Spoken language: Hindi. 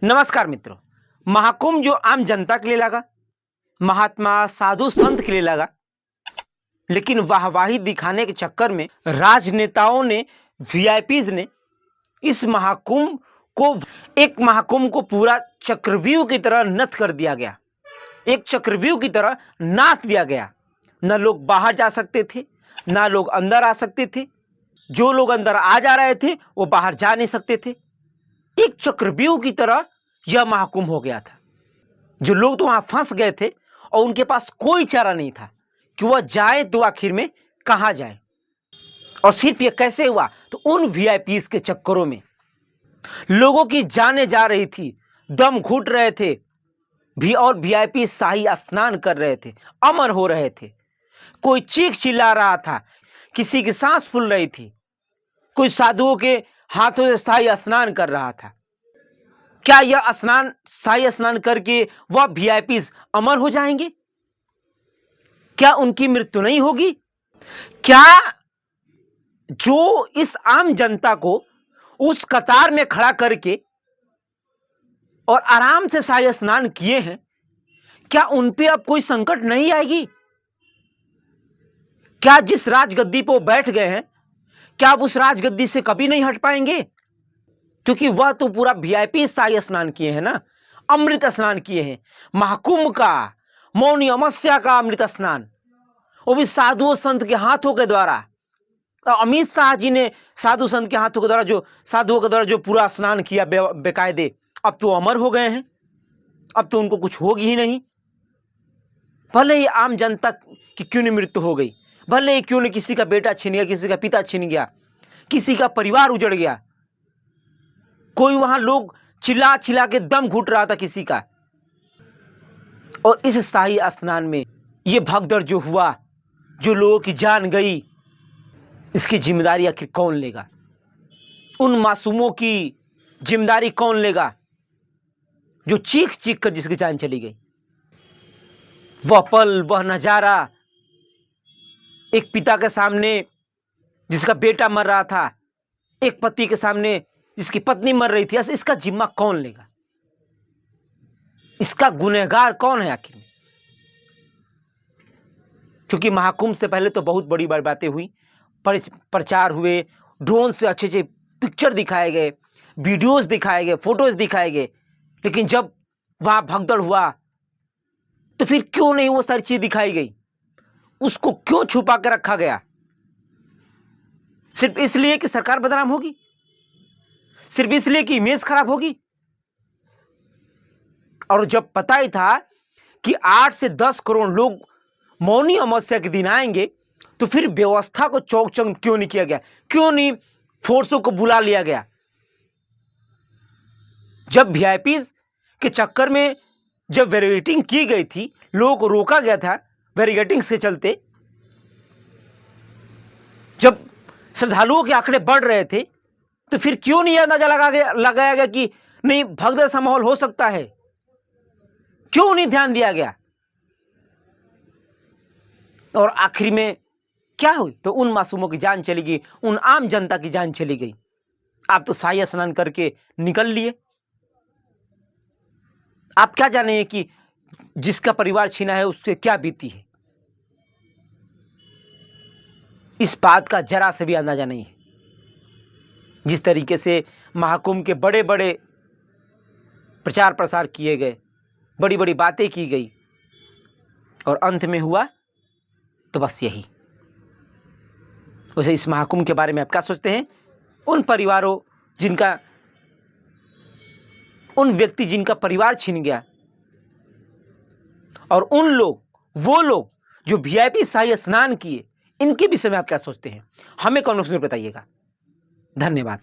नमस्कार मित्रों। महाकुंभ जो आम जनता के लिए लगा, महात्मा साधु संत के लिए लगा, लेकिन वाहवाही दिखाने के चक्कर में राजनेताओं ने, वीआईपीज ने इस महाकुंभ को पूरा चक्रव्यूह की तरह नष्ट कर दिया गया। एक चक्रव्यूह की तरह नाश दिया गया। न लोग बाहर जा सकते थे, ना लोग अंदर आ सकते थे। जो लोग अंदर आ जा रहे थे वो बाहर जा नहीं सकते थे। एक चक्रव्यूह की तरह यह महाकुंभ हो गया था। जो लोग तो वहां फंस गए थे और उनके पास कोई चारा नहीं था कि वह जाए तो आखिर में कहां जाए। और सिर्फ यह कैसे हुआ, तो उन वीआईपीज के चक्करों में लोगों की जानें जा रही थी, दम घुट रहे थे भी, और वीआईपी शाही स्नान कर रहे थे, अमर हो रहे थे। कोई चीख चिल्ला रहा था, किसी की सांस फूल रही थी, कोई साधुओं के हाथों से शाही स्नान कर रहा था। क्या यह शाही स्नान करके वह वीआईपीज अमर हो जाएंगे? क्या उनकी मृत्यु नहीं होगी? क्या जो इस आम जनता को उस कतार में खड़ा करके और आराम से शाही स्नान किए हैं, क्या उन पे अब कोई संकट नहीं आएगी? क्या जिस राजगद्दी पर बैठ गए हैं, क्या अब उस राजगद्दी से कभी नहीं हट पाएंगे? क्योंकि वह तो पूरा वीआईपी शाही स्नान किए हैं ना, अमृत स्नान किए हैं। महाकुंभ का, मौनी अमावस्या का अमृत स्नान, वो भी साधुओं संत के हाथों के द्वारा। अमित शाह जी ने साधु संत के हाथों के द्वारा, जो साधुओं के द्वारा जो पूरा स्नान किया बेकायदे, अब तो अमर हो गए हैं। अब तो उनको कुछ होगी ही नहीं। भले ही आम जनता की क्यों नहीं मृत्यु हो गई, भले ही क्यों नहीं किसी का बेटा छिन गया, किसी का पिता छिन गया, किसी का परिवार उजड़ गया, कोई वहां लोग चिल्ला चिल्ला के दम घुट रहा था किसी का। और इस शाही स्नान में ये भगदड़ जो हुआ, जो लोगों की जान गई, इसकी जिम्मेदारी आखिर कौन लेगा? उन मासूमों की जिम्मेदारी कौन लेगा जो चीख चीख कर जिसकी जान चली गई? वह पल, वह नजारा, एक पिता के सामने जिसका बेटा मर रहा था, एक पति के सामने जिसकी पत्नी मर रही थी, इसका जिम्मा कौन लेगा? इसका गुनहगार कौन है आखिर? क्योंकि महाकुंभ से पहले तो बहुत बड़ी बड़ी बातें हुई, प्रचार हुए, ड्रोन से अच्छे अच्छे पिक्चर दिखाए गए, वीडियोस दिखाए गए, फोटोज दिखाए गए, लेकिन जब वहां भगदड़ हुआ तो फिर क्यों नहीं वो सारी चीज दिखाई गई? उसको क्यों छुपा कर रखा गया? सिर्फ इसलिए कि सरकार बदनाम होगी? सिर्फ इसलिए कि इमेज खराब होगी? और जब पता ही था कि 8 से 10 करोड़ लोग मौनी अमावस्या के दिन आएंगे, तो फिर व्यवस्था को चौकचंद क्यों नहीं किया गया? क्यों नहीं फोर्सों को बुला लिया गया? जब वीआईपीज के चक्कर में जब बैरिकेडिंग की गई थी, लोगों को रोका गया था बैरिकेडिंग के चलते, जब श्रद्धालुओं के आंकड़े बढ़ रहे थे, तो फिर क्यों नहीं अंदाजा लगाया गया कि नहीं, भगदड़ सा माहौल हो सकता है? क्यों नहीं ध्यान दिया गया? और आखिर में क्या हुई? तो उन मासूमों की जान चली गई, उन आम जनता की जान चली गई। आप तो शाही स्नान करके निकल लिए। आप क्या जाने कि जिसका परिवार छीना है उससे क्या बीती है? इस बात का जरा से भी अंदाजा नहीं है। जिस तरीके से महाकुंभ के बड़े बड़े प्रचार प्रसार किए गए, बड़ी बड़ी बातें की गई, और अंत में हुआ तो बस यही। वैसे इस महाकुंभ के बारे में आप क्या सोचते हैं? उन परिवारों उन व्यक्ति जिनका परिवार छीन गया, और वो लोग जो वीआईपी शाही स्नान किए, इनके विषय में आप क्या सोचते हैं? हमें कमेंट में बताइएगा। धन्यवाद।